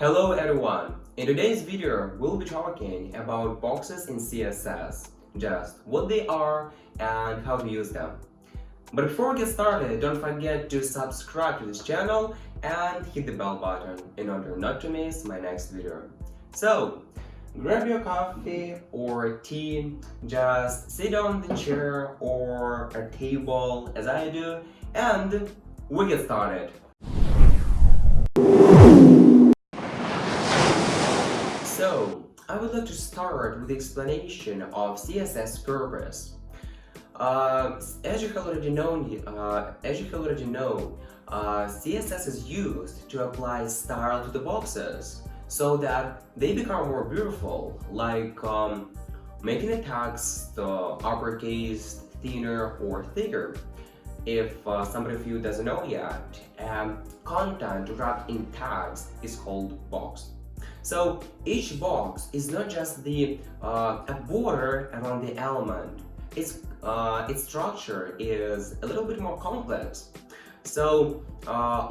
Hello everyone! In today's video, we'll be talking about boxes in CSS, just what they are and how to use them. But before we get started, don't forget to subscribe to this channel and hit the bell button in order not to miss my next video. So, grab your coffee or tea, just sit on the chair or a table as I do, and we get started. So, I would like to start with the explanation of CSS purpose. As you already know, CSS is used to apply style to the boxes so that they become more beautiful, like making the text uppercase, thinner, or thicker. If somebody of you doesn't know yet, content wrapped in tags is called box. So each box is not just a border around the element. Its structure is a little bit more complex. So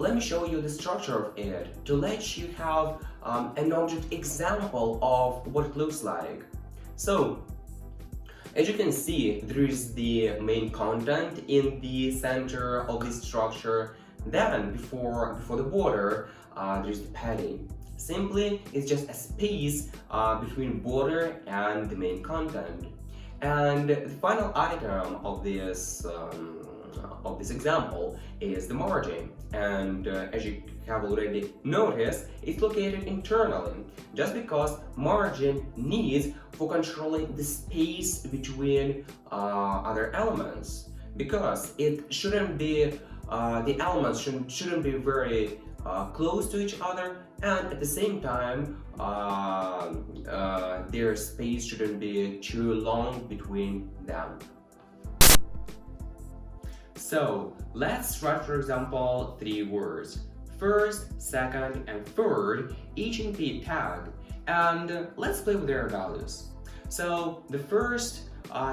let me show you the structure of it to let you have an object example of what it looks like. So as you can see, there is the main content in the center of this structure. Then before the border, there's the padding. Simply, it's just a space between border and the main content. And the final item of this example is the margin. And as you have already noticed, it's located internally, just because margin needs for controlling the space between other elements. Because it shouldn't be, the elements shouldn't be very close to each other, and at the same time their space shouldn't be too long between them. So let's write, for example, 3 words: first, second, and third, each in the tag, and let's play with their values. So the first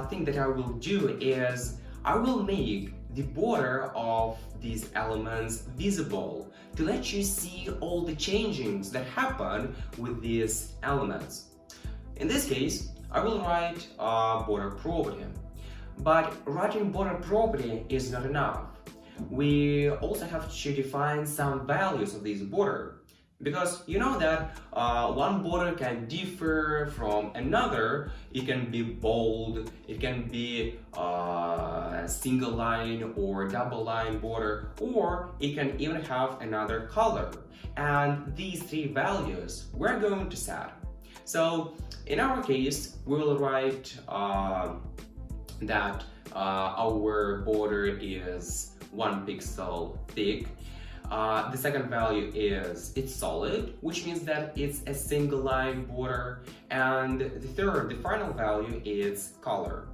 thing that I will do is I will make the border of these elements visible to let you see all the changings that happen with these elements. In this case, I will write border property. But writing border property is not enough. We also have to define some values of this border. Because you know that one border can differ from another. It can be bold, it can be a single line or double line border, or it can even have another color. And these 3 values we're going to set. So in our case, we will write that our border is 1 pixel thick. The second value is it's solid, which means that it's a single line border, and the final value is color.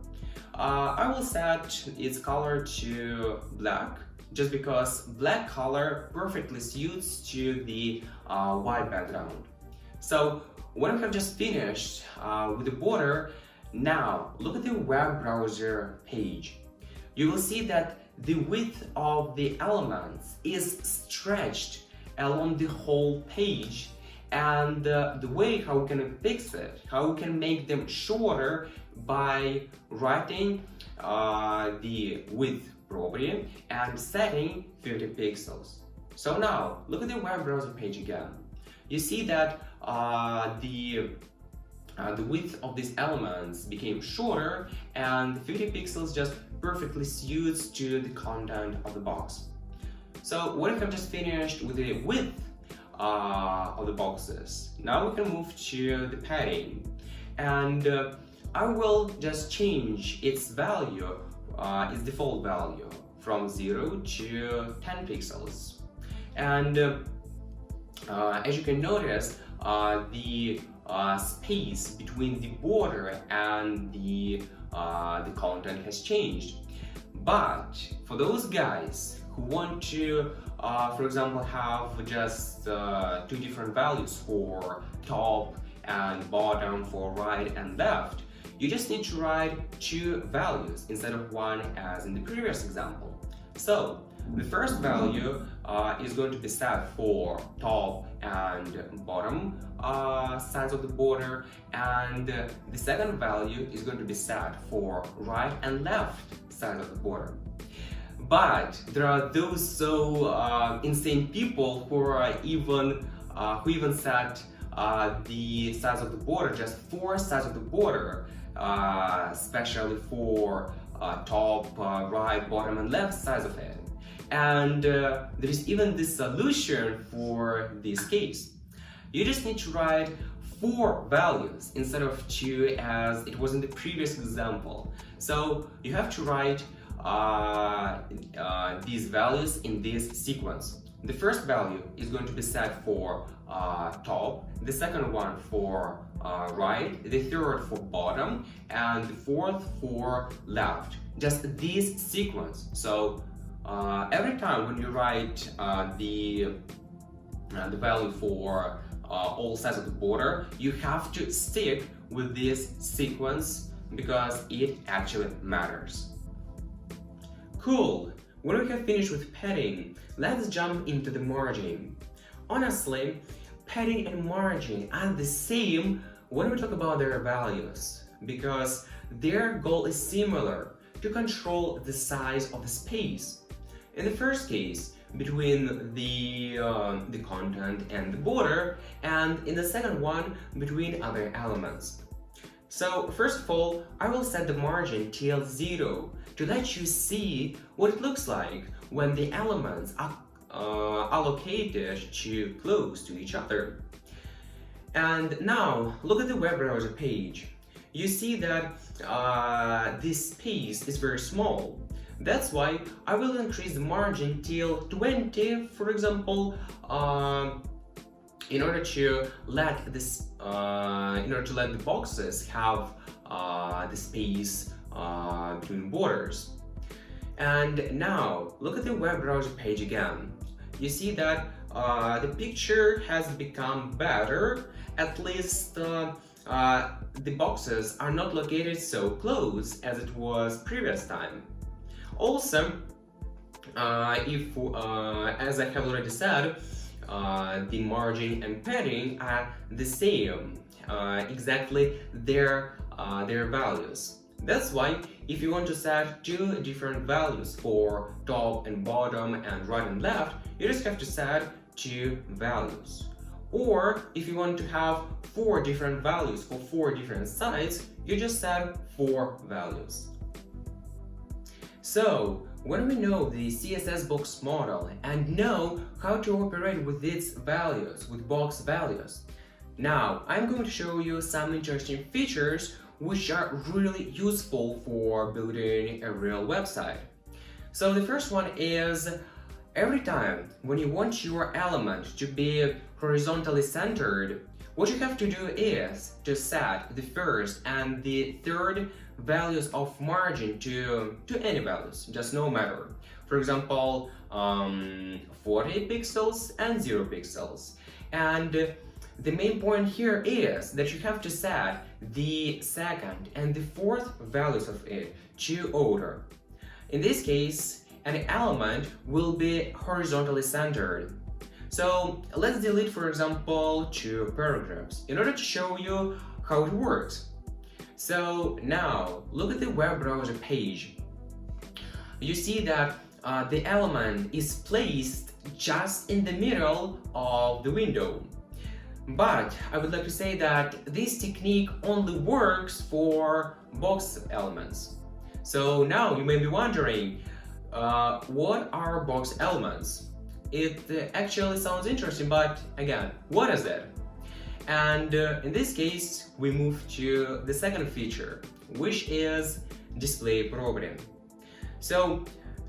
I will set its color to black, just because black color perfectly suits to the white background. So when we have just finished with the border, now look at the web browser page. You will see that the width of the elements is stretched along the whole page, and the way how we can fix it, how we can make them shorter by writing the width property and setting 30 pixels. So now look at the web browser page again. You see that the width of these elements became shorter, and 50 pixels just perfectly suits to the content of the box. So what if I've just finished with the width of the boxes? Now we can move to the padding, and I will just change its value, its default value, from 0 to 10 pixels. And as you can notice, the space between the border and the content has changed. But for those guys who want to, for example, have just 2 different values for top and bottom, for right and left, you just need to write 2 values instead of 1 as in the previous example. So the first value is going to be set for top and bottom sides of the border, and the second value is going to be set for right and left sides of the border. But there are those so insane people who even set the size of the border, just 4 sides of the border, especially for top, right, bottom, and left sides of it. And there is even this solution for this case. You just need to write 4 values instead of 2 as it was in the previous example. So you have to write these values in this sequence. The first value is going to be set for top, the second one for right, the third for bottom, and the fourth for left. Just this sequence. So every time when you write the value for all sides of the border, you have to stick with this sequence because it actually matters. Cool! When we have finished with padding, let's jump into the margin. Honestly, padding and margin are the same when we talk about their values, because their goal is similar: to control the size of the space. In the first case, between the content and the border, and in the second one, between other elements. So first of all, I will set the margin till 0 to let you see what it looks like when the elements are allocated too close to each other. And now look at the web browser page. You see that this space is very small. That's why I will increase the margin till 20, for example, in order to let the boxes have the space between borders. And now look at the web browser page again. You see that the picture has become better. At least the boxes are not located so close as it was previous time. Also, as I have already said, the margin and padding are the same, exactly their values. That's why if you want to set 2 different values for top and bottom and right and left, you just have to set 2 values. Or if you want to have 4 different values for 4 different sides, you just set 4 values. So, when we know the CSS box model and know how to operate with its values, with box values, now I'm going to show you some interesting features which are really useful for building a real website. So the first one is, every time when you want your element to be horizontally centered, what you have to do is to set the first and the third values of margin to any values, just no matter. For example, 40 pixels and 0 pixels. And the main point here is that you have to set the second and the fourth values of it to order. In this case, an element will be horizontally centered. So let's delete, for example, 2 paragraphs in order to show you how it works. So now look at the web browser page. You see that the element is placed just in the middle of the window. But I would like to say that this technique only works for box elements. So now you may be wondering, what are box elements? It actually sounds interesting, but again, what is it? And in this case, we move to the second feature, which is display property. So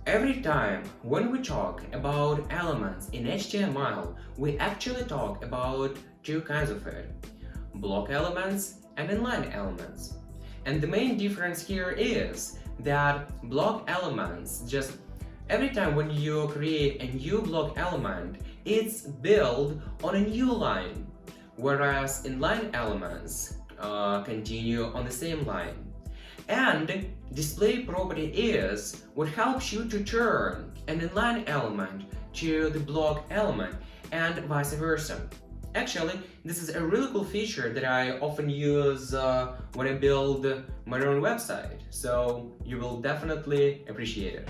every time when we talk about elements in HTML, we actually talk about 2 kinds of it: block elements and inline elements. And the main difference here is that block elements, just every time when you create a new block element, it's built on a new line, whereas inline elements continue on the same line. And display property is what helps you to turn an inline element to the blog element and vice versa. Actually, this is a really cool feature that I often use when I build my own website, so you will definitely appreciate it.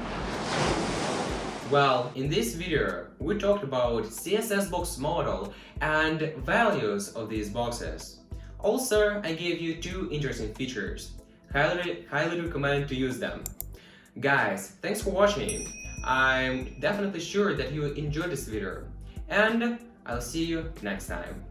Well, in this video, we talked about CSS box model and values of these boxes. Also, I gave you two interesting features. Highly recommend to use them. Guys, thanks for watching. I'm definitely sure that you enjoyed this video, and I'll see you next time.